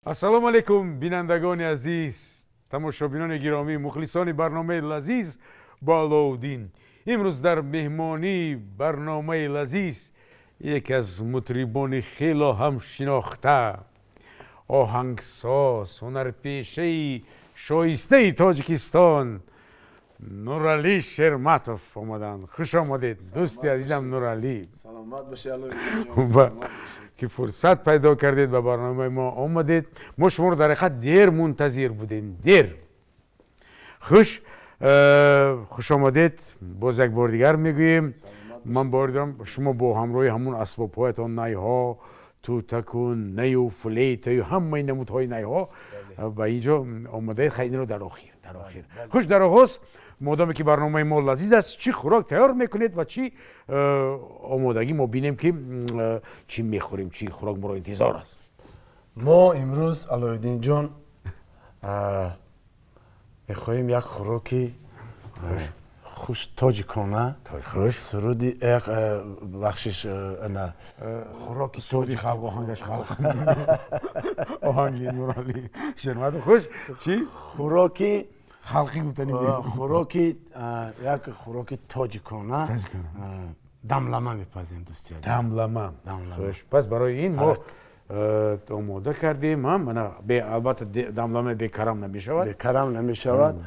السلام علیکم بینندگان عزیز، تماشابینان گرامی، مخلصان برنامه لذیذ با علاءالدین. امروز در مهمانی برنامه لذیذ یک از مطربان خیلی هم شناخته، آهنگساز، هنرپیشه شایسته تاجیکستان، نورعلی شرمتوف آمدن. خوش آمدید دوستی عزیزم نورعلی. سلامت باشی علاءالدین. که فرصت پیدا کردید به برنامه ما آمدید. ما شما رو در حقیقت دیر منتظر بودیم، دیر. خوش آمدید. باز یک بار دیگر میگوییم من باردم شما با همراه همون اسباب هایتان، نیها، توتکون، نیو، فلیت و همه نمودهای نیها به اینجا آمده. خیلی رو در آخر خوش در آغاز مادامی که برنامه ما لذیذ است، چی خوراک تیار میکنید و چی آمادگی ما بینیم که چی میخوریم، چی خوراک ما رو انتظار است؟ ما امروز علاءالدین جان میخواهیم یک خوراکی خوش تاجیکانه، سرودی یک بخشش نه خوراکی سرودی خلق آهنگش خلق آهنگی نورعلی شرمت. خوش چی؟ خوراکی خلقی گفتنیم، خوراکی یک خوراکی تاجیکانه دملمه میپزیم دوستی عزیز. دملمه. خوش. پس برای این ما آماده کردیم. البته دملمه بیکرم نمیشود. بیکرم نمیشود.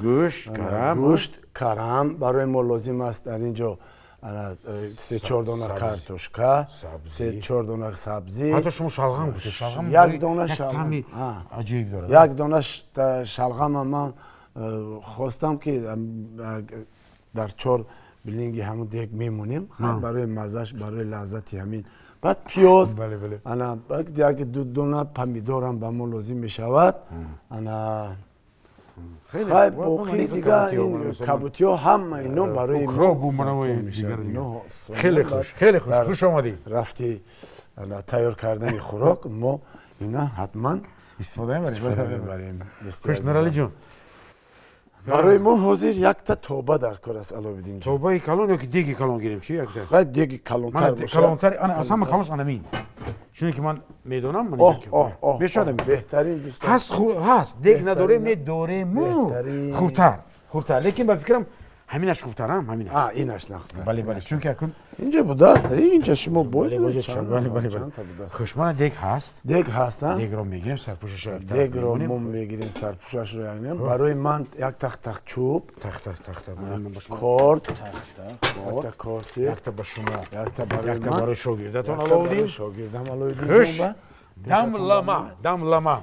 گوشت کرم برای ما لازم است. در اینجا 3-4 دانه کارتوشکا، 3-4 دانه سبزی. حتی شما شلغم گفتید. شلغم یک دانه شلغم عجیب داره. یک دانه شلغم من خواستم که در 4 بلینگی همون دیگه میمونیم برای مزهش، برای لذتی همین. بعد پیاز، انا دیگه 2 دانه پمیدارم به ما لازم میشود. انا خیلی باقی دیگه این کابوتی ها هم اینا برای ما خیلی خوش. خیلی خوش. خوش آمدی. رفتی تیار کردن خوراک ما اینا حتما استفاده میبریم. خوش نورعلی جان. برای ما حاضر یک تا توبه در کار است علاءالدین جان. توبه کلان یا که دیگی کلان گیریم چی یک تا؟ خیلی دیگی کلانتر باشه. کلانتر انا اصلا کلانش انمین. چون که من میدونم من میشدم بهترین دوست هست دیگ نداریم نه داریم خوبتر لیکن به فکرم همینش خوبترم همینش. اینش نخوبتر. بله چون که اکن اینجا بوده است اینجا شما بله خوشمانه دیگ هست. دیگ هست. دیگ رو میگیریم سرپوشش رو دیگ رو میگیریم سرپوشش رو میگیریم. برای من یک تخت چوب، تخت کارت، یک تا به شما، یک تا برای شاگردتون علاءالدین. خوش. دملمه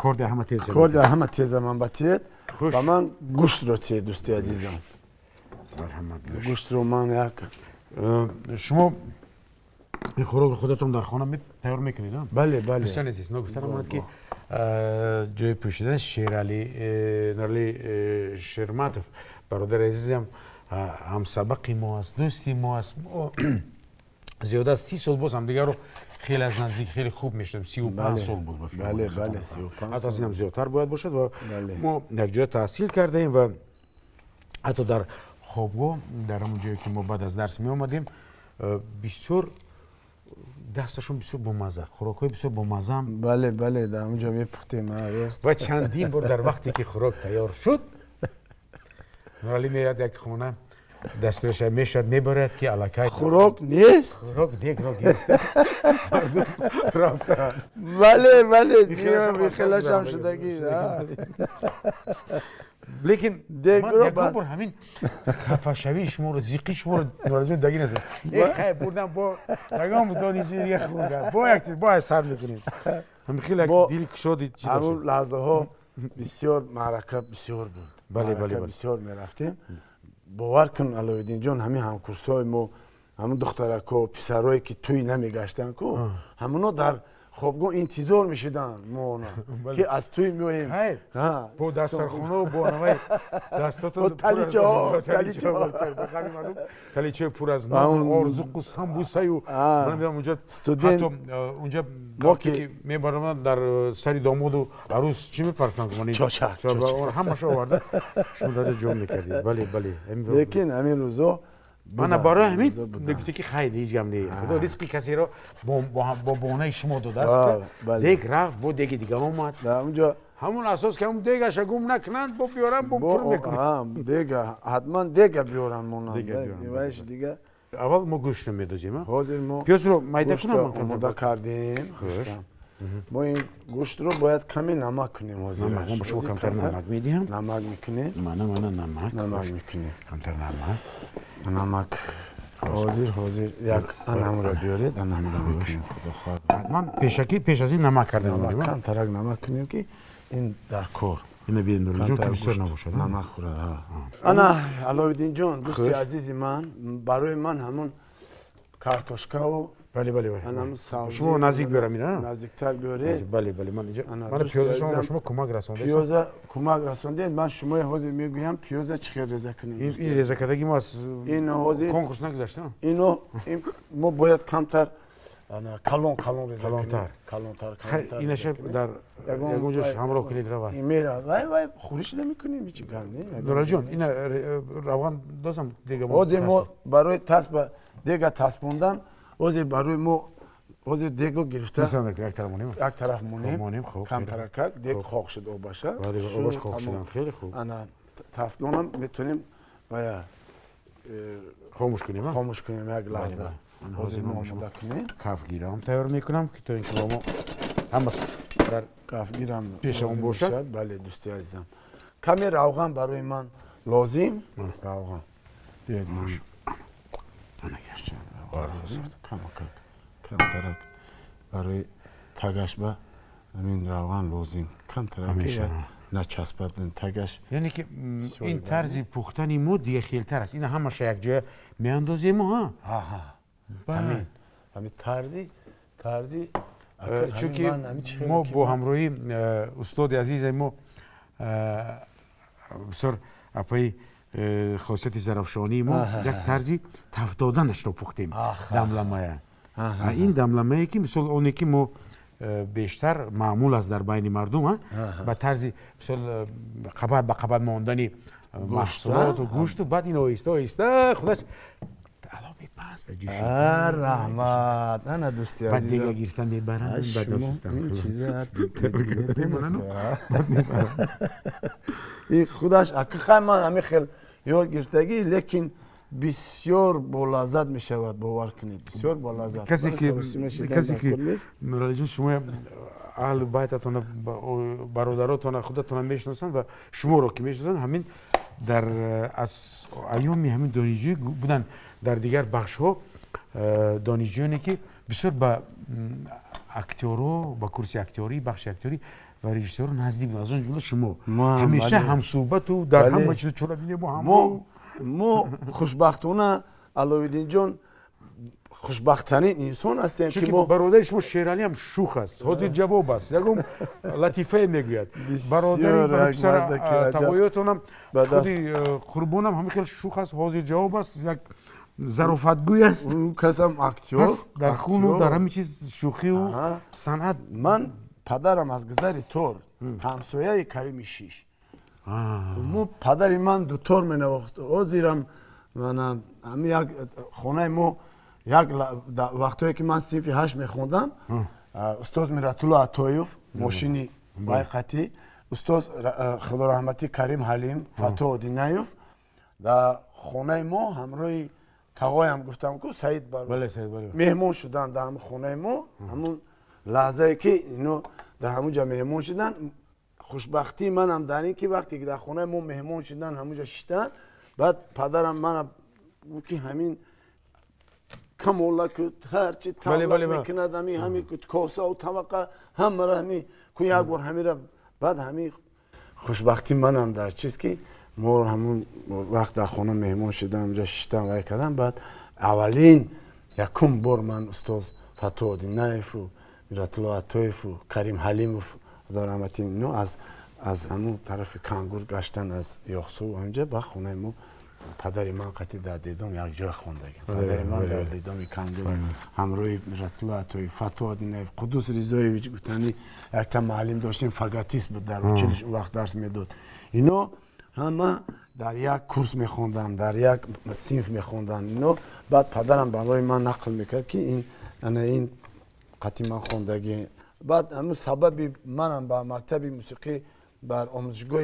کرد همه تیز من باتید و من گوشت رو تید دوستی عزیزم. گوشت رو من یک شما این خوراک خودتون در خانه تیار میکنید؟ بله بسیار عزیز. نگفتن اومد که جای پوشیدن نورعلی شرمتوف برادر عزیزم هم سبقی ما است، دوستی ما است. زیاده از 30 سال باز هم دیگر رو خیلی از نزدیک خیلی خوب میشدم. 35 سال بود. بله 35 حتی از این هم زیادتر باید باشد و ما یک جای تحصیل کرده ایم و حتی در خوابگاه در همون جایی که ما بعد از درس می آمدیم بسیار دستشون بسیار با مزه، خوراکای بسیار با مزه. بله در اونجا میپختیم و چندین بار در وقتی که خوراک تیار شد نورعلی میاد یک خونه دستورش میشد میبرد که الکای خوراک نیست، خوراک دیگ را گرفته رفته. بله خیلیش هم شدگی. لیکن من یک بار همین خفه شوی شما رو زیقی شما رو نورعلی جان دگی نزد. خیلی بردم با دگام دانی دیگه خوردم با سر میکنیم. همین خیلی دیل کشادی. همون لحظه ها بسیار معرکه بسیار بود. بله بسیار میرفتیم. باور کن علاءالدین جان همین همکورسای ما، همون دخترک و پسرایی که توی نمیگشتن کو همونا در خوابگاه انتظار میشدن ما که از توی میایم با دسترخونه و با نمای دستاتون تلیچه پر از نان آرزوق و سمبوسه و من میدونم اونجا حتی اونجا که میبرم در سری داماد و عروس چی میپرسن کنید چاچک همه شو آورده شما داره جمع میکردید. بله لیکن همین روزا من برای همین نگفتی که خیلی هیچ گم نیست خدا رزق کسی رو با بونه شما داده است دیگه رفت با دیگه اومد اونجا همون اساس که اون دیگه شگم نکنند با بیارم با پر میکنم دیگه حتما دیگه بیارن مونم دیگه اول ما گوشت میدازیم حاضر ما پیاز رو میده کنم آماده کردیم ما این گوشت رو باید کمی نمک کنیم حاضر ما با شما کمتر نمک میدیم نمک میکنیم من نمک میکنیم کمتر نمک حاضر یک انم رو بیارید انم رو میکنیم خدا خواهد من پیش از این نمک کردم کم ترک نمک کنیم که این در کار اینو بیاریم نور جون که بسیار نباشد نمک خورد انا علاءالدین جان دوستی عزیزی من برای من همون کارتوشکا و بله شما نزدیک بیارم اینا نزدیکتر بیارید بله من پیاز شما به شما کمک رسوندم پیاز کمک رسوندید من شما حاضر میگویم پیاز چقدر رضا کنیم این رضا کردگی ما از این حاضر کنکورس نگذاشتم اینو ما باید کمتر کلون رضا کلونتر اینش در اونجاش همراه کنید روان میره وای خورش نمیکنیم هیچ کار نه نورال جون این روان دازم دیگه ما برای تسب دیگه تسبوندن حاضر برای ما حاضر دیگو گرفته یک طرف مونیم کم ترکک دیگ خاک شد او باشه آبش خاک شدن خیلی خوب انا تفلونم میتونیم و خاموش کنیم یک لحظه حاضر ما آماده کنیم کفگیرم تیار میکنم که تا اینکه با ما هم باشه در کفگیرم پیشمون باشه بله دوستی عزیزم کمی روغن برای من لازم روغن بیاید ماش کم ترک برای تگش به همین روغن لازم کم ترک نچسبد تگش یعنی که این طرز پختنی مو دیگه خیلتر است این همش یک جای میاندازیم ها همین طرزی چون که ما با همراهی استاد عزیز ما بسیار اپای خاصیت زرافشانی ما یک طرزی تفت دادنش رو پختیم دملمه این دملمه که مثل اونی که ما بیشتر معمول است در بین مردم به طرز مثل قباد به قباد ماندنی محصولات و گوشت و بعد این آهسته خودش علامه پست جوشید رحمت نه دوستی بعد دیگه گرفتن میبرن بعد دوستم این چیزا این خودش اکه من همین خیلی یاد گرفتگی لیکن بسیار با لذت می شود باور کنید بسیار با لذت کسی که نورال جون شما اهل بیتتون برادراتون خودتون میشناسن و شما رو که میشناسن همین در از ایامی همین دانشجوی بودن در دیگر بخش ها دانشجویانی که بسیار با اکتورو با کرسی اکتوری بخش اکتوری و رژیسور نزدیک بودن از اون جمله شما همیشه هم صحبت و در همه چیز چولا بینیم ما خوشبختانه علاءالدین جان خوشبخت‌ترین انسان هستیم که ما برادر شما شیرانی هم شوخ است حاضر جواب است یکم لطیفه میگوید برادر پسر تقویاتون هم خودی قربونم همین خیلی شوخ است حاضر جواب است یک ظرافتگوی است اون کسم اکتور در خون و در همه چیز شوخی و صنعت من پدرم از گذر تور همسایه کریم شیش مو پدری من دکتر منوخت اوزیرم من همین یک خونه مو یک وقتی که من صنف 8 میخوندم استاد میراتولا عطایف ماشینی بایقتی استاد خدا رحمتی کریم حلیم فتو دینایف در خونه ما همراه تقایم گفتم که سعید بله مهمون شدن در خونه ما همون لحظه که اینو در همونجا مهمون شدن خوشبختی منم در این که وقتی که در خونه ما مهمون شدن همونجا شدن بعد پدرم من که همین کمولا که هرچی تملک میکند همین کاسه و طبقه همه را همین که یک بار همین را بعد همین خوشبختی منم در چیز که ما همون وقت در خونه مهمون شدم اونجا شدم و کردم بعد اولین یکم بار من استاد فتو دینایف و میراتولا عطایف و کریم حلیم و دارمتی نو از همون طرف کانگور گشتن از یاخسو اونجا با خونه ما پدر من قطعی در دیدم یک جای خوندگم پدر من در دیدم کانگور همراه میراتولا عطایف فتو دینایف قدوس رضایویچ گفتنی یک تا معلم داشتیم فقاتیس بود در چلش وقت درس میداد اینو همه در یک کورس میخوندن در یک صنف میخوندن اینو بعد پدرم برای من نقل میکرد که این قطعی من خوندگی بعد همون سبب منم با مکتب موسیقی بر آموزشگاه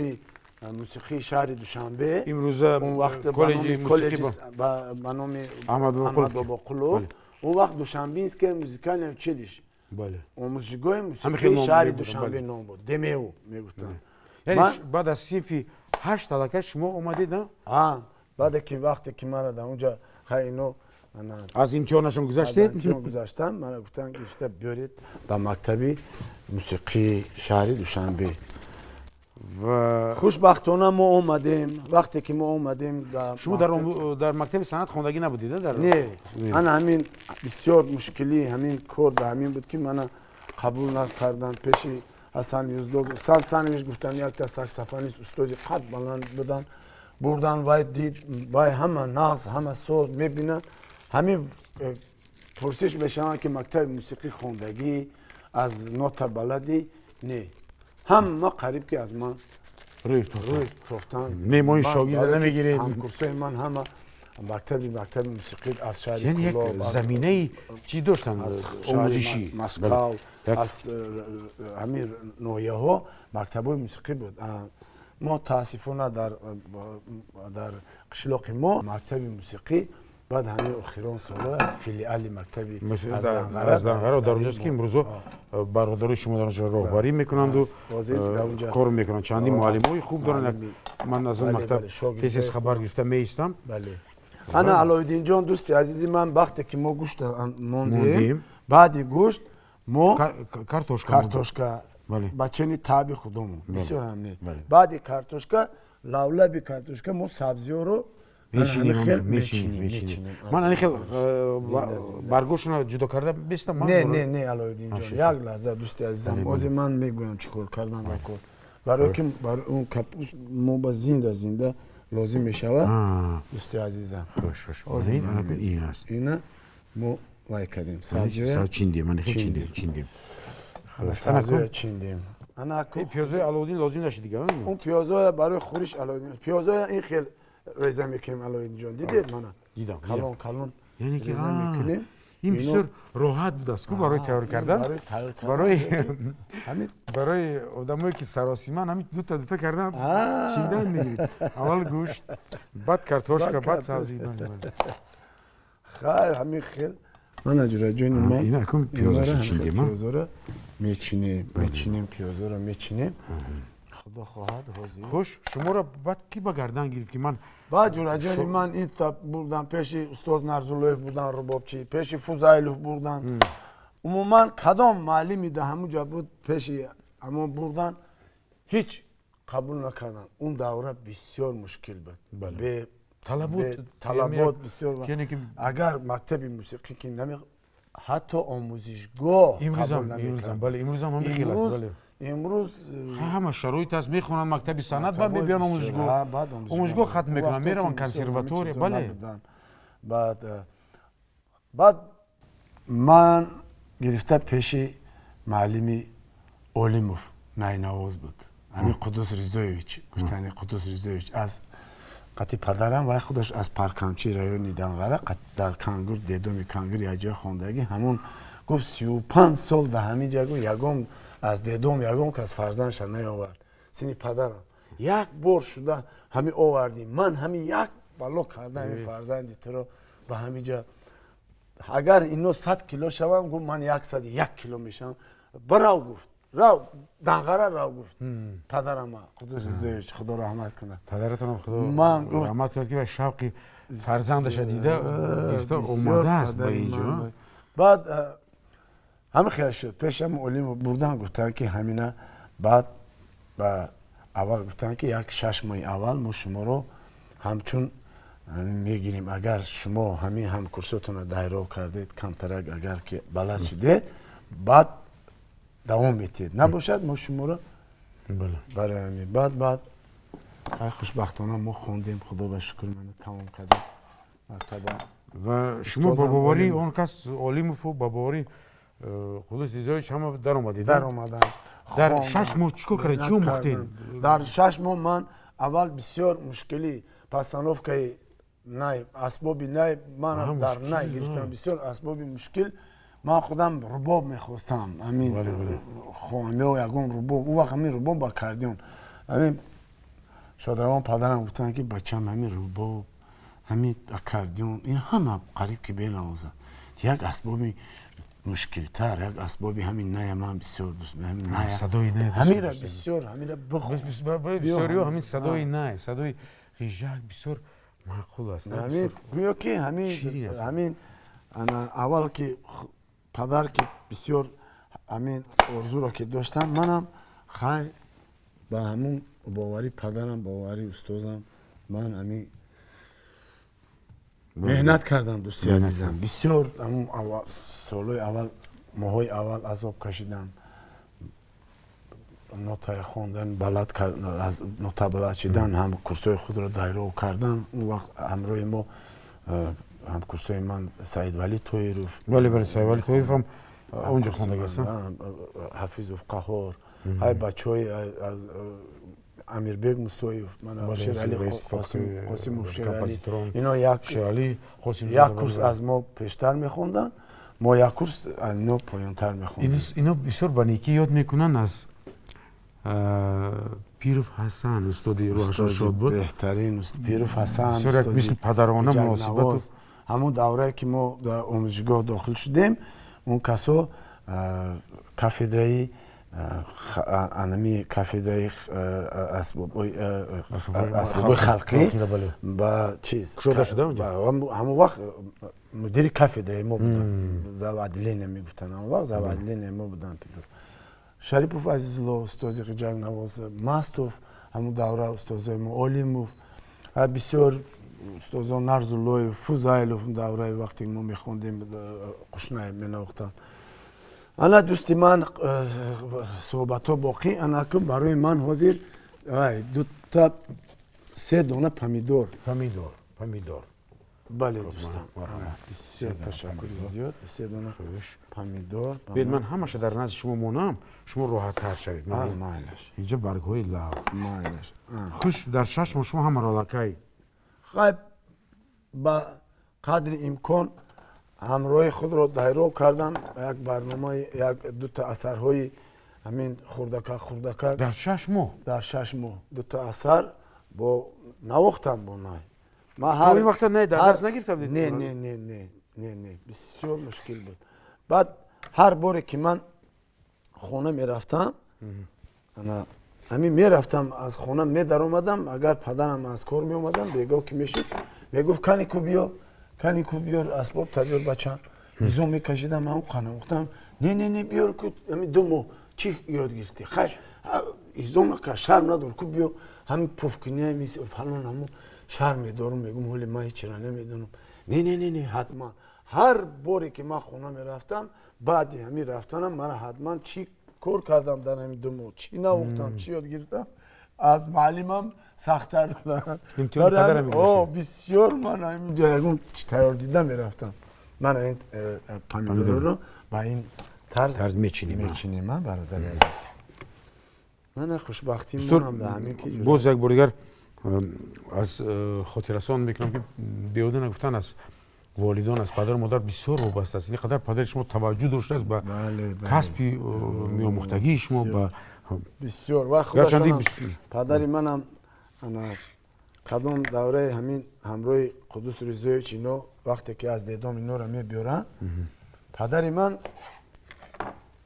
موسیقی شهر دوشنبه امروز اون وقت کالج موسیقی با نام احمد باباقلو اون وقت دوشنبه است که موزیکال چیلیش بله آموزشگاه موسیقی شهر دوشنبه نام بود دمیو میگفتن یعنی بعد از صنف 8 طلقه شما اومدید نه بعد که وقتی که من در اونجا اینو از امتحانشون گذشتید امتحان گذاشتم من گفتن گفته بیارید با مکتبی موسیقی شهری دوشنبه و خوشبختانه ما اومدیم وقتی که ما اومدیم شما در مکتب صنعت خوندگی نبودید نه انا همین بسیار مشکلی همین کار همین بود که من قبول نکردم پیش حسن یوزدو سالش گفتن یک تا ساکسفونیست استاد قد بلند بودن بردن وای دید وای همه نغز همه سوز میبینن همین پرسش بشن که مکتب موسیقی خوندگی از نوت بلدی نه همه قریب که از من روی تفتن نه ما این شاگرد نمیگیرید هم کورسای من همه مکتب موسیقی از شهر یعنی یک زمینه چی داشتن آموزشی مسکو از همین نویه ها مکتب موسیقی بود ما تاسفانه در قشلاق ما مکتب موسیقی بعد همین اخیران سالا فیلیال مکتبی از دنغره در اونجاست که امروز برادرای شما در اونجا راهبری میکنند و کار میکنند چندی معلمای خوب دارن من از اون مکتب تیزیز خبر گرفته میستم بله انا علایالدین جان دوست عزیزی من وقتی که ما گوشت موندیم بعد گوشت ما کارتوشکا بچنی تابی خودمون بسیار همینه بعد کارتوشکا لولبی کارتوشکا ما سبزی رو میچینیم من این خیلی برگوشون جدا کرده بیستم نه علایالدین جان یک لحظه دوست عزیزم از من میگویم چیکار کردن نکن برای که اون کپوس ما با زنده لازم میشود دوست عزیزم خوش این هست اینا ما وای کردیم سبزی چیندیم من خیلی چیندیم سبزی چیندیم انا پیازای علایالدین لازم نشد دیگه اون پیازا برای خورش علایالدین پیازا این خیلی ریزه میکنیم علایالدین جان دیدید من دیدم کلون یعنی که این بسیار راحت بود است برای تیار کردن برای آدمایی که سراسیمه همین دو تا کردن چیندن میگیرید اول گوشت بعد کارتوشکا بعد سبزی خیر همین خیلی من اجرا جون ما اینا کم پیازش چیندیم پیازا رو میچینیم پیازا رو میچینیم خدا خواهد حاضر خوش شما را بعد کی با گردن گرفت که من بعد جون من این تا بردم پیش استاد نرزولوف بودن ربابچی پیش فوزایلوف بردن عموما کدام معلمی ده همونجا بود پیش اما بردن هیچ قبول نکردن اون دوره بسیار مشکل بود به طلبات بسیار اگر مکتب موسیقی که نمی حتی آموزشگاه امروز هم خیلی است امروز همه شرایط است میخونن مکتب صنعت بعد میبیان آموزشگاه ختم میکنن میرن کنسرواتوری بله بعد من گرفته پیش معلمی اولیموف ناینواز بود همین قدوس ریزویچ گفتن قدوس ریزویچ از قطعی پدرم و خودش از پارکامچی رایونی دنغره در کانگور دیدومی کانگور یا جای خوندگی همون گفت 35 سال در همین جگو یگم از یگم که از فرزندش نیاورد سینی پدرم یک بار شده همین آوردیم من همین یک بلو کردم همین فرزندی تو رو به همین جا اگر اینو 100 کیلو شوم گفت من 101 کیلو میشم براو گفت راو دنغره راو گفت پدرم قدوس زیش خدا رحمت کنه پدرتون خدا رحمت کنه که شوقی فرزندش دیده گفته اومده است به اینجا بعد همه خیال شد پیشم علیم بردن گفتن که همینه بعد با اول گفتن که یک 6 ماه اول ما شما رو همچون میگیریم اگر شما همین هم کورساتون رو دایره کردید کمترک اگر که بلد شدید بعد دوام میتید نباشد ما شما رو برای همین بعد خوشبختانه ما خوندیم خدا به شکر من تمام کردیم و شما با باوری اون کس علیموف و با باوری خودش دیزایش همه در اومدید در اومدن در 6 ماه چیکار کردید چی مختین در 6 ماه من اول بسیار مشکلی پاستانوفکای نای اسبابی نای من در نای گرفتم بسیار اسبابی مشکل من خودم رباب میخواستم همین خانه و یگون رباب اون وقت همین رباب با کردیون همین شادروان پدرم گفتن که بچم همین رباب همین اکاردیون این همه قریب که بین آوازن یک اسبابی مشکل تر یک اسبابی همین نه من بسیار دوست همین نه صدای نه همین را بسیار همین را بسیار همین صدای نه صدای خیجک بسیار معقول است همین گویا که همین انا اول که پدر که بسیار همین ارزو را که داشتم منم خیلی با همون باوری پدرم باوری استادم من همین مهنت کردم دوستی عزیزم بسیار همون سالهای اول ماهای اول عذاب کشیدم نوتای خوندن بلد کردن از نوتا بلد شدن هم کورسای خود را دایره کردن اون وقت همراه ما هم کورسای من سعید ولی تویروف بله سعید ولی تویروف هم اونجا خونده هستم حفیظ قهار های بچهای از امیربگ موسویف من شیر علی قاسم شیر علی اینا یک کورس از ما پیشتر میخوندن ما یک کورس از نو پایانتر میخوندیم اینا بسیار با نیکی یاد میکنن از پیروف حسن استادی روحشون شد بود بهترین پیروف حسن استادی مثل پدرانه مناسبت همون دوره که ما در آموزشگاه داخل شدیم اون کسا کافدرایی انمی کافدرایی اسباب خلقی با چیز شده شده اونجا همون وقت مدیر کافدرایی ما بودن زوادلین میگفتن همون وقت زوادلین ما بودن شریپوف عزیزالله استادی قیجک نواز ماستوف همون دوره استادای ما اولیموف بسیار استادان نرزالله فوزایلوف دوره وقتی ما میخوندیم قشنه مناختن انا دوستی من صحبت ها باقی انا که برای من حاضر دو تا 3 دانه پمیدور بله دوستان بسیار تشکر زیاد 3 دانه پمیدور بید من همش در نزد شما مونم شما راحت تر شوید مایلش اینجا برگ های لب مایلش خوش در چشم شما همه را لکای خیلی با قدر امکان همراه خود را دایره کردم یک برنامه یک دو تا اثرهای همین خوردکه در 6 ماه 2 تا اثر با نوختم با نای ما هر این وقت نه در دست نگرفتم نه بسیار مشکل بود بعد هر باری که من خونه میرفتم انا همین میرفتم از خونه می در اومدم اگر پدرم از کار می اومدم بیگاه که میشد میگفت کنی کو بیار اسباب تبیار بچم ایزو میکشیدم همون خانه گفتم نه بیار کو همین 2 ماه چی یاد گرفتی خیر ایزو نکن شرم ندار کو بیار همین پفکنی میسی فلان همون شرم میدارم میگم ولی من هیچ را نمیدونم نه حتما هر باری که من خونه میرفتم بعد همین رفتنم من حتما چی کار کردم در همین 2 ماه چی نوختم چی یاد گرفتم از معلمم سخت‌تر بودن بسیار من اینجا یکون تیار دیدم میرفتم من این پمیدور رو با این طرز میچینیم برادر عزیز من خوشبختی مونم در همین که باز یک بار دیگر از خاطرسان میکنم که بیاده نگفتن از والدان از پدر و مادر بسیار وابسته است این قدر پدر شما توجه داشته است به کسبی میاموختگی شما به بسیار و خودشان پدری منم کدام دوره همین همراه قدوس رضایچ اینا وقتی که از دیدام اینا را میبیارن پدری من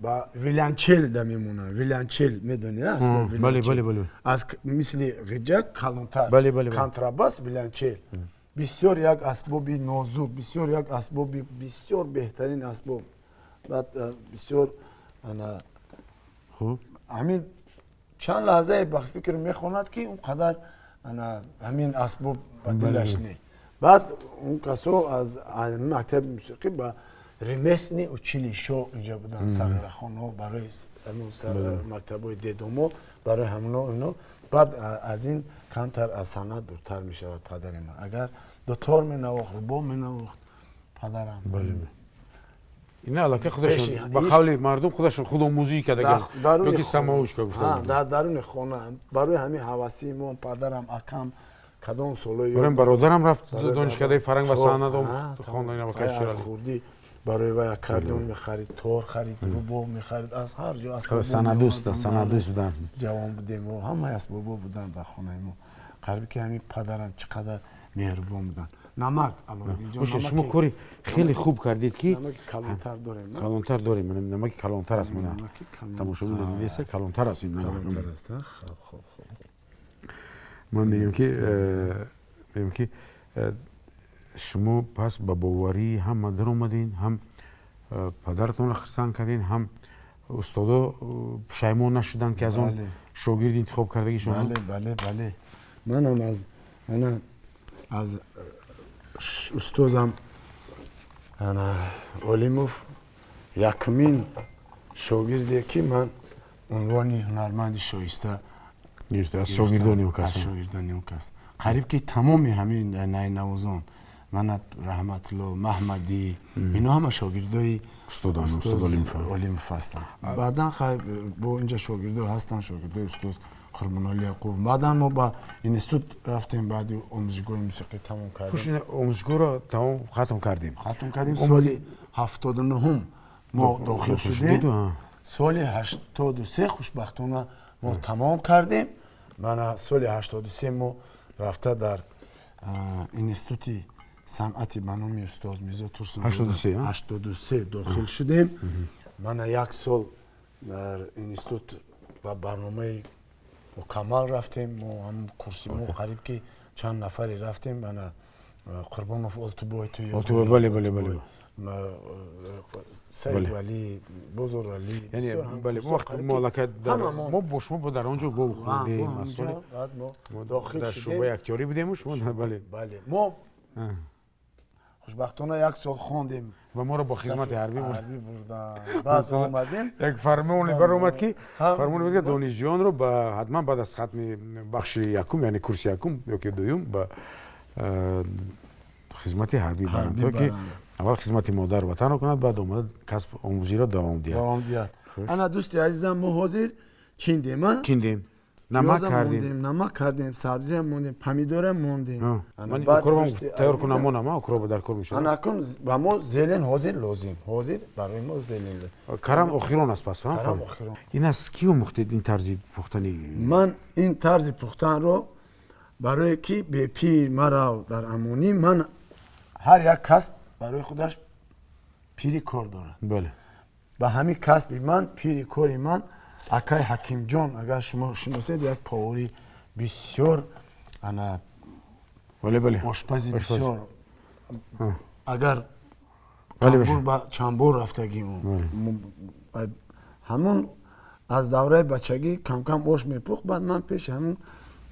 با ویلانچل میمونه ویلانچل میدونی اسم بله از مثل قیجک کلانتر کانتراباس ویلانچل بسیار یک اسبابی نازک بسیار یک اسبابی بسیار بهترین اسباب بعد بسیار انا خوب همین چند لحظه به فکر میخواند که اون قدر انا همین اسباب بدلش نه بعد اون کسو از مکتب موسیقی با ریمسنی و چیلی شو اینجا بودن صغیر خانه برای همون مکتبای دیدومو برای همونو بعد از این کمتر از سند دورتر می شود پدر من اگر دوتار می نواخت با می نواخت پدرم اینا علاقه خودشون با قول مردم خودشون خود آموزی کردن که سماوشکا گفتن در درون خونه برای همین حواسی ما پدرم اکم کدام سالایی برام برادرم رفت دانشکده فرنگ و صنعت خواندن اینا با کشور خوردی برای وی اکاردیون می‌خرید تور خرید روبو می‌خرید از هر جا از صنعت دوست بودن جوان بودیم و همه اسبابا بودن در خونه ما قریب که همین پدرم چقدر مهربان بودن نمک اینجا شما کاری خیلی خوب کردید که نمک کلانتر داریم کلانتر داریم نمک کلانتر است من تماشا می‌کنید نیست کلانتر است این کلانتر است خب من میگم که شما پس با باوری هم مادر اومدین هم پدرتون را خرسان کردین هم استادا پشیمون نشدن که از اون شاگرد انتخاب کردگی شما بله من از استادم اولیموف یکمین شاگردی که من عنوانی هنرمند شایسته گرفته از شاگردانی کس قریب که تمام همین نوزان من رحمت الله محمدی اینا همه شاگردای استاد اولیموف هستن بعدا با اینجا شاگردای هستن شاگردای استاد خرمانعلی یعقوب بعدا ما با اینستیتوت رفتیم بعد آموزشگاه موسیقی تمام کردیم خوش آموزشگاه رو تمام ختم کردیم سال 79 ما داخل شدیم سال 83 خوشبختانه ما تمام کردیم من سال 83 ما رفته در اینستیتوت صنعت بنامی استاد میرزا ترسون 83 داخل شدیم من یک سال در اینستیتوت و برنامه مکمل رفتیم ما هم کورسی ما قریب که چند نفری رفتیم من قربانوف التبوی توی بله سید ولی بزرگ ولی یعنی بله وقت مالکت در ما با شما در آنجا با خوندیم مسئول ما داخل در شعبه اکتیاری بودیم و شما بله ما خوشبختانه یک سال خوندیم و ما رو با خدمت حربی بردن بعد اومدیم یک فرمانی بر اومد که فرمانی بود که دانشجویان رو با حتما بعد از ختم بخش یکم یعنی کورس یکم یا که دوم با خدمت حربی برند تا که اول خدمت مادر وطن رو کند بعد اومد کسب آموزی را دوام دید انا دوستی عزیزم ما حاضر چیندیم نمک کردیم سبزی هم موندیم پمیدور هم موندیم من اکرو تیار کنم اما اکرو در کار میشه انا کن با ما زلن حاضر لازم حاضر برای ما زلن کرم اخیران است پس فهم این از کیو مختید این طرز پختنی من این طرز پختن رو برای کی به پیر مرا در امونی من هر یک کسب برای خودش پیری کار داره بله با همین کسب من پیری کاری من اکای حکیم جان اگر شما شناسید یک پاوری بسیار انا بله آشپزی بسیار اگر چنبور رفتگی اون همون از دوره بچگی کم کم آش میپخت بعد من پیش همون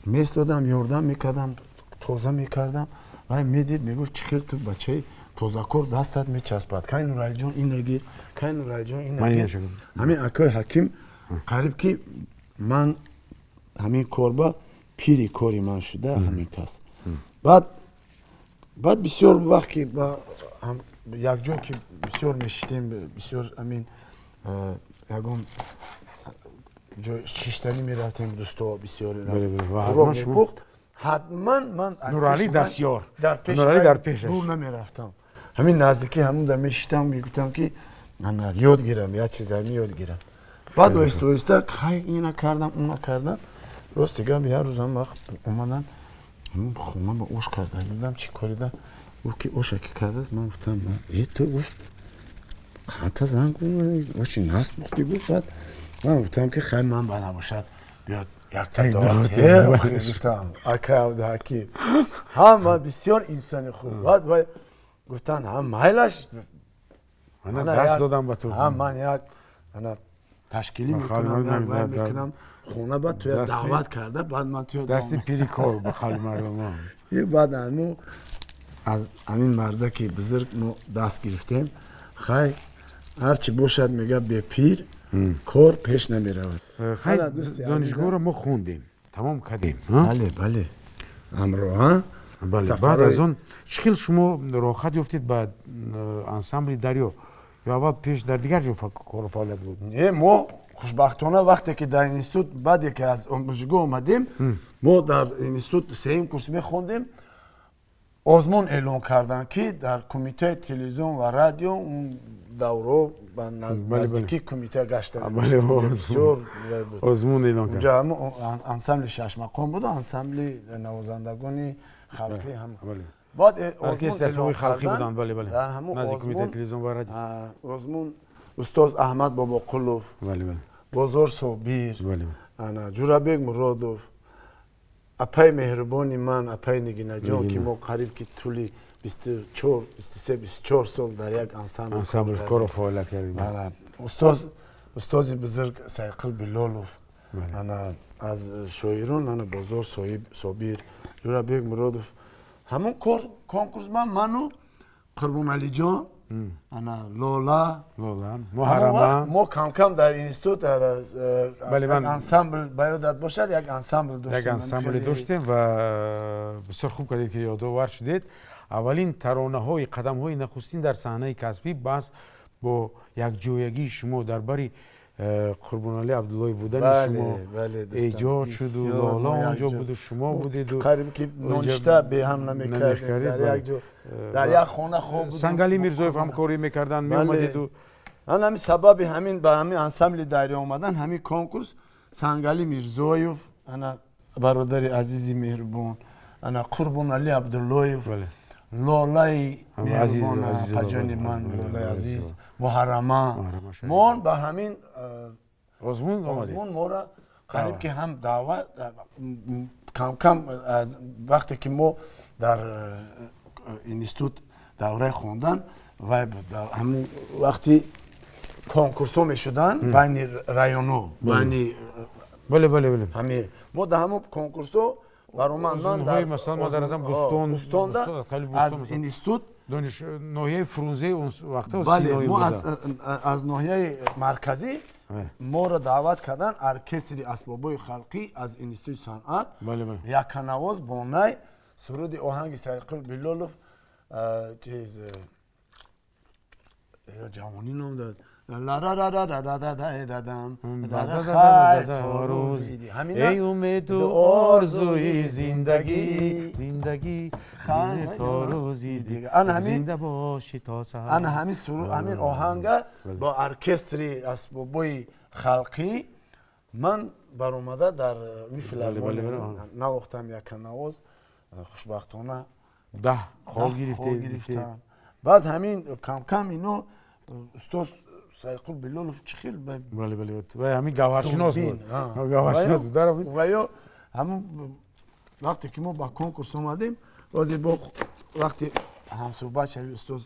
میستادم یاردم میکردم تازه میکردم و میدید میگفت چخیر تو بچه تازه کار دستت میچسبد که نورعلی جان این نگیر که نورعلی جان این نگیر همین اکای حکیم قریب که من همین کاربا پیری کاری من شده همین کس بعد بسیار وقت که با یک جا که بسیار میشتیم بسیار همین یکم شیشتنی میرفتیم دوستا بسیار حتما من نورعلی دستیار نورعلی در پیشش دور نمیرفتم همین نزدیکی همون در میشتم میگفتم که من یاد گیرم یا چیزایی یاد گیرم بعد دوستا خیلی اینا کردم اونا کردم راست دیگه یه روز هم وقت اومدن همون خونه با اوش کردن دیدم چی کاری ده او که اوشکی کرده من گفتم تو گفت خانتا زنگ گفت چی نست بختی گفت بعد من گفتم که خیلی من بنا باشد بیاد یک تا دارته گفتم اکا داکی هم بسیار انسان خوب بعد گفتن هم مایلش من دست دادم به تو هم من یک تشکیلی میکنم خونه بعد توی دعوت کرده بعد من توی دستی پیری کار به خالی مردم یه بعد همون از همین مرده که بزرگ ما دست گرفتیم خیلی هرچی باشد میگه به پیر کار پیش نمیرود خیلی دانشگاه رو ما خوندیم تمام کردیم بله امروها بله بعد از اون چخیل شما راحت یافتید بعد انسامبل دریا یا اول پیش در دیگر جو کار و فعالیت بود؟ نه ما خوشبختانه وقتی که در اینستیتوت بعد که از آموزشگاه اومدیم ما در اینستیتوت سه‌م کورس میخوندیم آزمون اعلام کردن که در کمیته تلویزیون و رادیو اون دوره با نزدیکی کمیته گشته بسیار آزمون اعلام کرد اونجا هم انسمبل شش مقام بود و انسمبل نوازندگان خلقی هم بعد ارکستر اسمای خلقی بودن بله در همون نزدیک کمیته تلویزیون و رادیو آزمون استاد احمد بابا قلوف بله بازار صابیر بله انا جورابک مرادوف اپای مهربانی من اپای نگینه جان که ما قریب که طولی 24 23 24 سال در یک انسمبل کار و فعالیت کردیم استاد بزرگ سایقل بلالوف انا از شاعران انا بازار صابیر جورابک مرادوف همون کنکورس منو قربان علی جان انا لولا محرمه ما کم کم در اینستیتوت در انسمبل باید باشد یک انسمبل داشتیم و بسیار خوب کردید که یادآور شدید اولین ترانه های قدم های نخستین در صحنه کسبی بس با یک جویگی شما درباره قربان علی عبدالله بودن شما ایجاد شد و لالا اونجا بود و شما بودید و قریب که نونشته به هم نمیکردید در یک خانه خواب بودیم سنگالی میرزایف هم کاری میکردن میومدید و همین سبب همین به همین انسمبل دایره اومدن همین کنکورس سنگالی میرزایف انا برادر عزیزی مهربان انا قربان علی عبدالله لالای مهربان پجانی من لالای عزیز محرمه من به همین آزمون ما را قریب که هم دعوت کم کم از وقتی که ما در اینستیتوت دوره خوندن و همون وقتی کنکورسو میشدن بین رایونو بین بله همین ما در همون کنکورسو من در مثلا ما در بوستون از اینستیتوت دانش ناحیه فرونزه اون وقتا بله ما از ناحیه مرکزی ما را دعوت کردن ارکستر اسبابای خلقی از اینستیتوت صنعت یک نواز بانای سرود آهنگ سایقل بلالوف چیز جوانی نام داد لا را را را را را را دادم ای امید و آرزوی زندگی زین تا روزی دیگر زنده باشی تا سحر انا همین سرود همین آهنگ با ارکستر اسبابای خلقی من برآمده در میفیلارمونی نواختم یک نواز خوشبختانه 10 خال گرفتم بعد همین کم کم اینو استاد سایقل بلالوف چخیل بله و همین گوهرشناس بود گوهرشناس بود و یا همون وقتی که ما با کنکورس اومدیم بازی با وقتی هم صحبت شوی استاد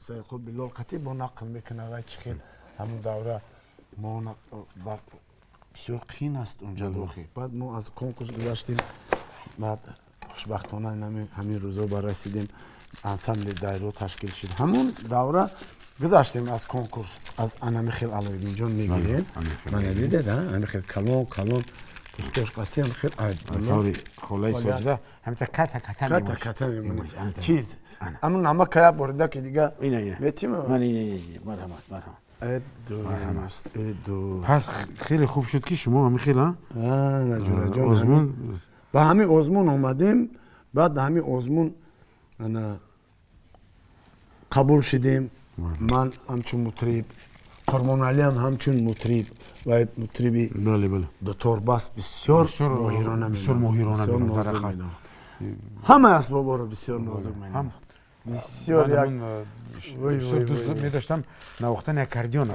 سایقل بلال قطعی با نقل میکنه و چخیل همون دوره ما بسیار قین است اونجا داخل بعد ما از کنکورس گذشتیم بعد خوشبختانه همین روزا بررسیدیم انسمبل دایره تشکیل شد همون دوره گذشتیم از کنکورس از انا میخیل علوی جان میگیریم من دیده ده انا خیل کلون پوستش قطعی هم خیل سوری خولای سجده همین کتا میمونه چیز اما نمک که برده که دیگه اینه میتیم مرحمت پس خیلی خوب شد که شما همین خیلی آزمون با همین آزمون اومدیم بعد همین آزمون انا قبول شدیم من همچون مطریب قربان علی هم همچون مطریب و مطریبی دکتر بس بسیار ماهرانه میدونم همه اسبابا رو بسیار نازک میدونم بسیار یک دوست میداشتم نواختن اکاردیون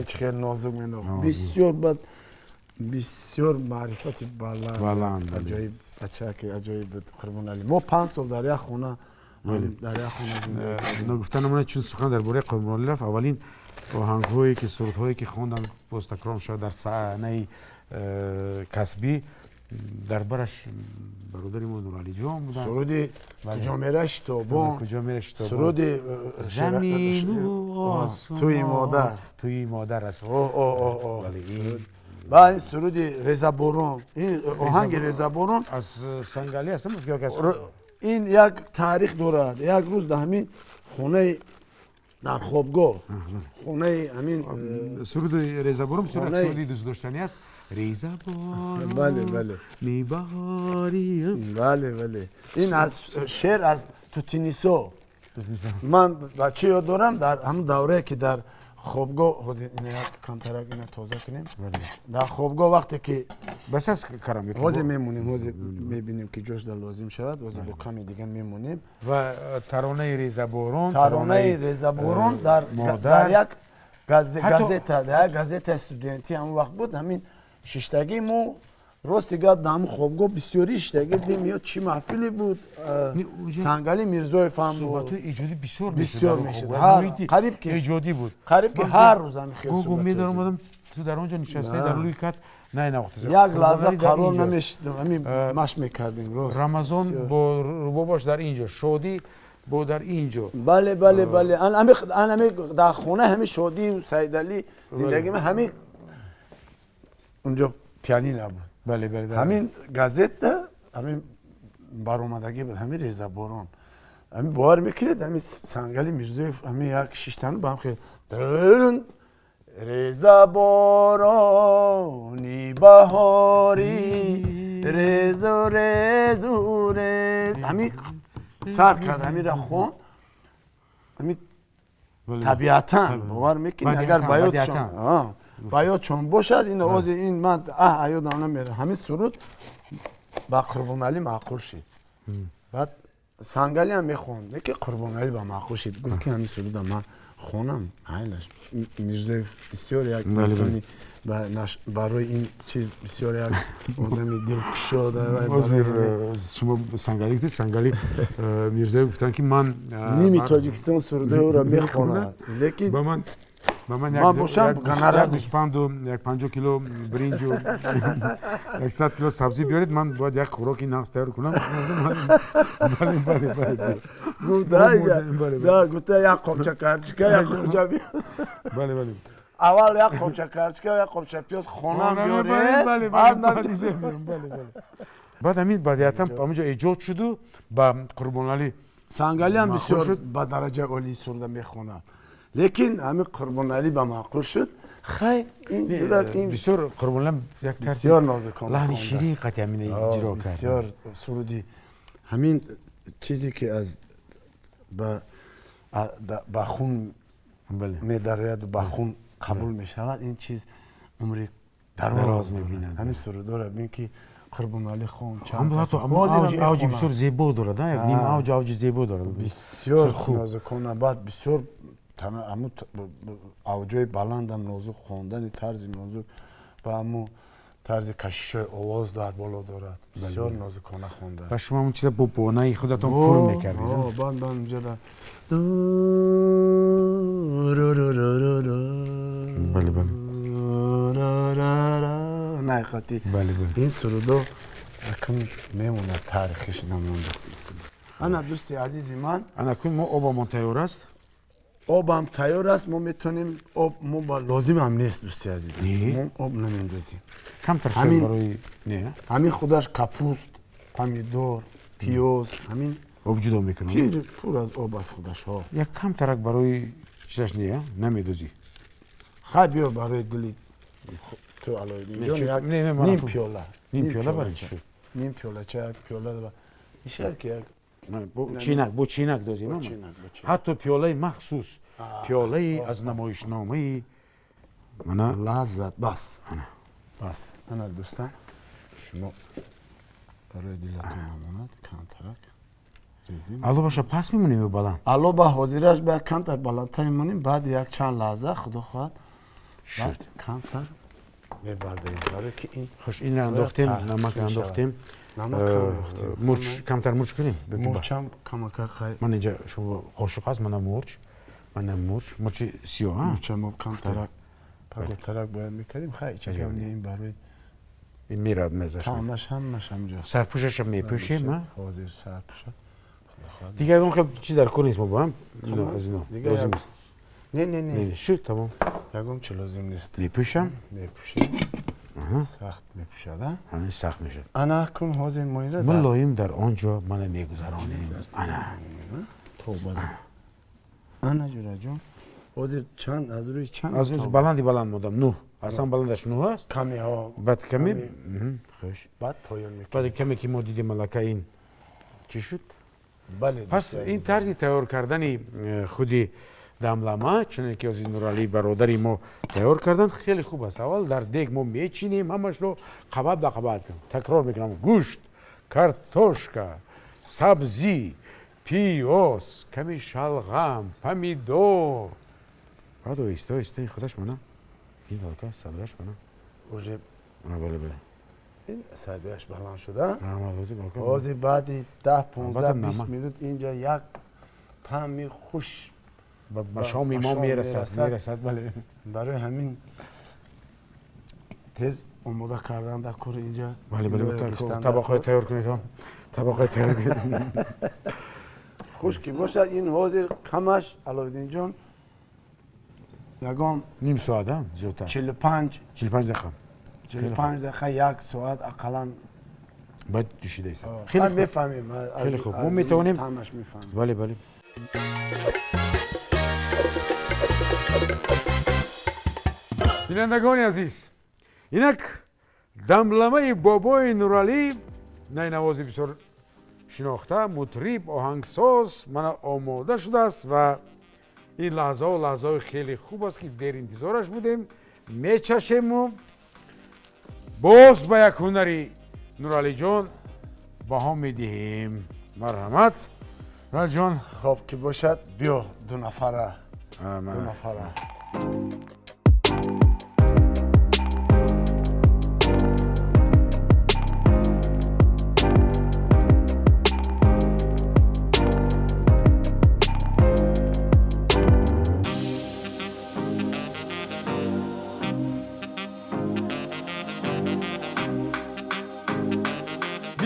خیلی نازک میدونم بسیار بد بسیار معرفت بلند عجایب عجایب قربان علی ما 5 سال در یک خونه نگفتن من چون سخن درباره قربان علی رفت اولین آهنگ‌هایی که سرودهایی که خوندن باز تکرار شد در صحنه کسبی دربارش برادر ما نورعلی جان بودن سرود کجا میره شتابان سرود زمین و آسمان توی مادر است و این سرود رضا باران این آهنگ رضا باران از سنگالی هستم این یک تاریخ دارد یک روز در همین خونه در خوابگاه خونه همین سرود ریزه بارون خانه- سرودی دوست داشتنی است. ریزه بارون بله بله میباریم. بله این از شعر از توتینیسو. من بچه یاد دارم در همون دوره که در خوابگاه اینا یک کمترک اینا تازه کنیم در خوابگاه وقتی که بس از کارم یک حوض میمونیم حوض میبینیم که جوش در لازم شود حوض با کمی دیگه میمونیم و ترانه ریزه بارون ترانه ریزه بارون در یک گازeta در گازeta استودنتی همون وقت بود همین ششتگی مو راست دیگه در همون خوابگاه بسیاری ششتگی دیدیم یا چی محفلی بود سنگالی میرزایف هم بود صحبت ایجادی بسیار میشد قریب که ایجادی بود قریب که هر روز هم خیلی گو صحبت میدارم آدم تو در اونجا نشسته در روی کت نه وقت یک لحظه قرار نمیشد همین مش میکردیم راست رمضان با رباباش در اینجا شادی با در اینجا بله انا در خونه همین شادی و سید علی زندگی من همین اونجا پیانی نبود بله همین گازeta همین برآمدگی بود همین ریزه بارون همین باور میکرد همین سنگالی میرزایف همین یک شیشتن با هم خیلی ریزه بارانی بهاری ریز و ریز و ریز همین سر کرد همین را خون همین طبیعتاً باور میکنی اگر باید چون باشد این آواز این من یادم نمیره همین سرود با قربان علی معقول شد بعد سنگالی هم میخوند که قربان علی با معقول شد گفت که همین سرود من خونم عینش میرزایف بسیار یک انسانی برای این چیز بسیار یک آدمی دلکشاده شما سنگالی گفتید سنگالی میرزایف گفتن که من نیمی تاجیکستان سروده او را میخوانم لیکن من باشم یک گوسفند و یک 50 کیلو برنج و 100 کیلو سبزی بیارید من باید یک خوراکی نقص تیار کنم. بله گفته یک قابچه کرچکه یک قابچه بیار بله اول یک قابچه کرچکه و یک قابچه پیاز خونم بیاره بعد همین بدیهتا همونجا ایجاد شد و با قربان علی سنگالی هم بسیار با درجه عالی سرده میخونه لیکن همین قربان علی با معقول شد خیلی این بسیار قربان علی یک بسیار نازکانه لحن شیرین قطعی همین اجرا کرد بسیار سرودی همین چیزی که از با خون می‌درآید و با خون قبول می‌شود این چیز عمری دراز می‌بیند همین سرود را ببین که قربان علی خون هم حتی اوج بسیار زیبا دارد نه یک نیم اوج زیبا دارد بسیار نازکانه بعد بسیار همون اوجای بلند هم نازک خواندن طرز نازک و همون طرز کشش آواز در بالا دارد بسیار نازکانه خوانده و شما اون چیزا با بانه خودتون پر میکردید من اونجا در بله نه قطعی این سرودو کم میمونه تاریخش نمونده است انا دوستی عزیزی من انا کن ما آبمان تیار است آب هم تیار است ما میتونیم آب ما لازم هم نیست دوستی عزیزی ما آب نمیندازیم کمتر شد برای نه همین خودش کپوست پمیدور پیاز همین آب جدا میکنم پر از آب از خودش ها یک کم ترک برای چیزش نه نمیدوزی خیلی بیا برای دلی تو علای نیم پیاله برای چی نیم پیاله چای پیاله داره میشه که با چینک دوزیم حتی پیاله مخصوص پیاله از نمایشنامه من لذت بس انا دوستان شما برای دلتون نماند کانترک ریزیم الو باشه پس میمونیم بالا الو با حاضرش به کانتر بالاتر میمونیم بعد یک چند لحظه خدا خواهد شد کانتر میبردیم برای که این خوش این را انداختیم نمک انداختیم مرچ کمتر مرچ کنیم مرچم کمک خیلی من اینجا شما قاشق هست منم مرچ سیاه مرچم کمتر پاگوترک باید میکردیم خیلی چه این برای این میراد مزش همش همجا سرپوشش هم میپوشیم حاضر سرپوش دیگه اون خیلی چی در کار نیست ما با هم از اینا لازم نیست نه شد تمام یکم چه لازم نیست میپوشم سخت میپوشد همین سخت میشد انا کن حاضر مایره ملایم در آنجا من میگذرانیم انا توبه انا جورا جون حاضر چند از روی چند از روز بلندی بلند مودم 9 اصلا بلندش 9 است کمی ها بعد کمی خوش بعد پایان میکنه بعد کمی که ما دیدیم ملکه این چی شد بله پس این طرز تیار کردن خودی دملما چون که از نورالی برادری ما تیار کردن خیلی خوب است اول در دیگ ما میچینیم همش رو قبط به قبط تکرار میکنم گوشت کارتوشکا سبزی پیاز کمی شلغم پمیدور بعد ایستا ایستا خودش منم این دالکه سبزش منم اوجه بله بله این سایدهش بلند شده بازی بعدی 10 15 البته 20 نمک. مینوت اینجا یک طعمی خوش به شام ما میرسد بله برای همین تز آماده کردن در کور اینجا بله برای بله گشتن در طبقه کور. تیار کنید هم طبقه تیار کنید خوش که باشد این حاضر کمش علاوالدین جان یگام نیم ساعت هم زودتر 45 دقیقه 45 دقیقه یک ساعت اقلا باید جوشیده ایست خیلی خیلی خوب میفهمیم خیلی خوب. ما میتونیم- طعمش میفهمیم بله بله بینندگان عزیز اینک دملمه بابای نورالی نای نوازی بسیار شناخته مطریب آهنگساز من آماده شده است و این لحظه و لحظه خیلی خوب است که دیر انتظارش بودیم میچشیم و باز به یک هنری نورالی جان بها میدهیم مرحمت نورالی جان خب که باشد بیا دو نفره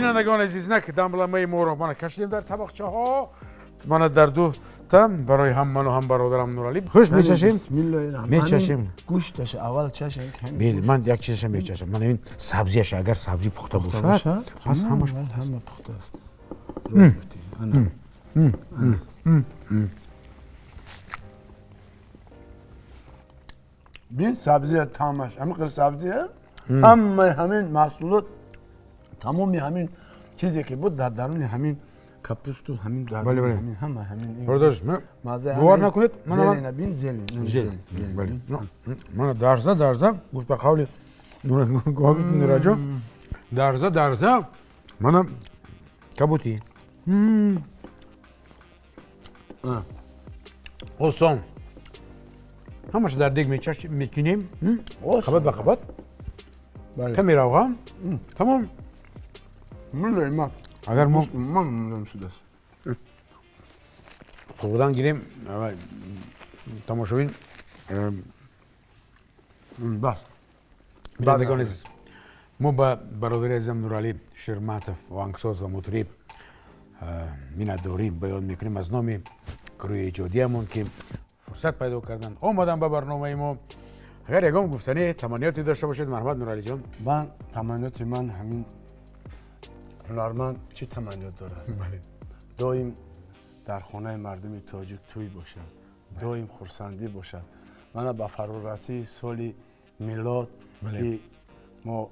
بینندگان عزیز نک دملمه ما را من کشیدیم در طبقچه ها من در دو تم برای هم من و هم برادرم نورالی خوش میچشیم بسم الله الرحمن میچشیم گوشتش اول چشم بیل من یک چیزش میچشم من این سبزیش اگر سبزی پخته باشد پس همش همه پخته است بین سبزی تامش همین غیر سبزیه همین محصولات تمامی همین چیزی که بود در درون همین کپوست و همین درون بله، بله. همین این برادرش من مزه باور همین نکنید زلینه بین زلین بله من درزه گوش به قول نوراجو درزه منم کبوتی اوسان همش در دیگ میکنیم قبط به قبط کمی روغن تمام من اگر ما من شده است خوردن گیریم تماشابین بس بینندگان عزیز ما با برادر عزیزم نورالی شرمتف آهنگساز و مطرب میnnتداریم بیان میکنیم از نام گروه ایجادیمون که فرصت پیدا کردن آمدن به برنامه ما اگر یکم گفتنی تمنیاتی داشته باشید مرحمت نورالی جان من تمنیات من همین هنرمند چی تمنیات داره دایم در خانه مردم تاجیک توی باشد دایم خرسندی باشد من با فرارسی سال میلاد که ما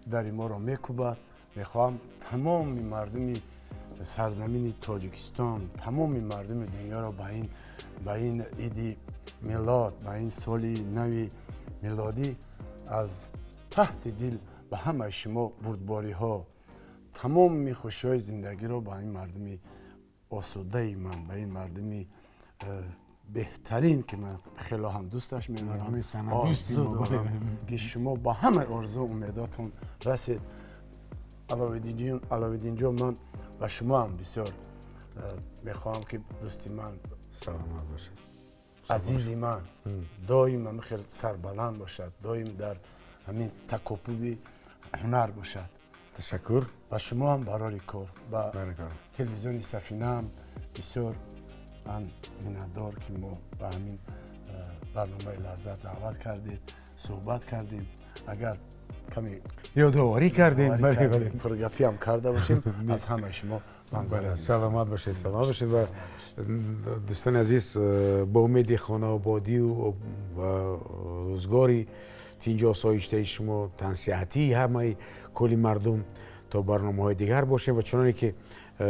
در ما را میکوبد میخواهم تمام مردم سرزمین تاجیکستان تمام مردم دنیا را به این عید میلاد به این سال نو میلادی از تحت دل به همه شما بردباری ها تمام خوشی های زندگی را به این مردم آسوده من به این مردم بهترین که من خیلی هم دوستش می‌دارم آرزو دارم که شما با همه آرزو امیداتون رسید علاوالدین جان من و شما هم بسیار میخواهم که دوستی من سلامت باشید عزیزی من دایم هم خیلی سربلند باشد دایم در همین تکاپوی هنر باشد تشکر و شما هم برای کار و برای کار تلویزیون سفینه هم بسیار من میnnتدار که ما به همین برنامه لذت دعوت کردید صحبت کردیم اگر کمی یادآوری کردیم. بله بله. پرگپی هم کرده باشیم. از همه شما بله سلامت باشید، سلامت باشید. و دوستان عزیز، با امید خانوادگی و روزگاری اینجا سایشته شما تنصیحاتی همه کلی مردم تا برنامه‌های دیگر باشیم. و چنانه که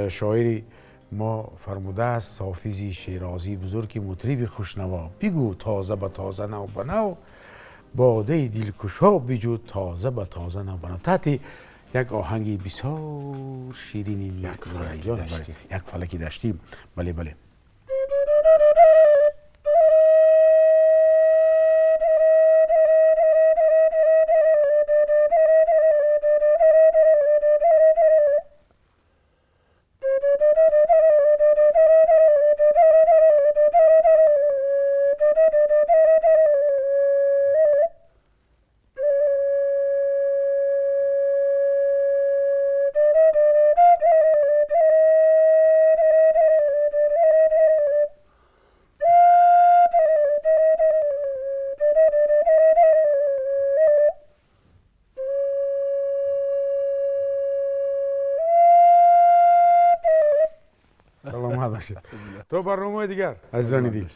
شاعری ما فرموده است، حافظی شیرازی بزرگی مطرب خوشنوا، بگو تازه به تازه نو به نو، باده دلکشا بجو تازه به تازه نو به نو. تحت یک آهنگی بسیار شیرین، یک فلکی داشتیم. بله بله. سلامت باشید. تا برنامه دیگر عزیزان دیل.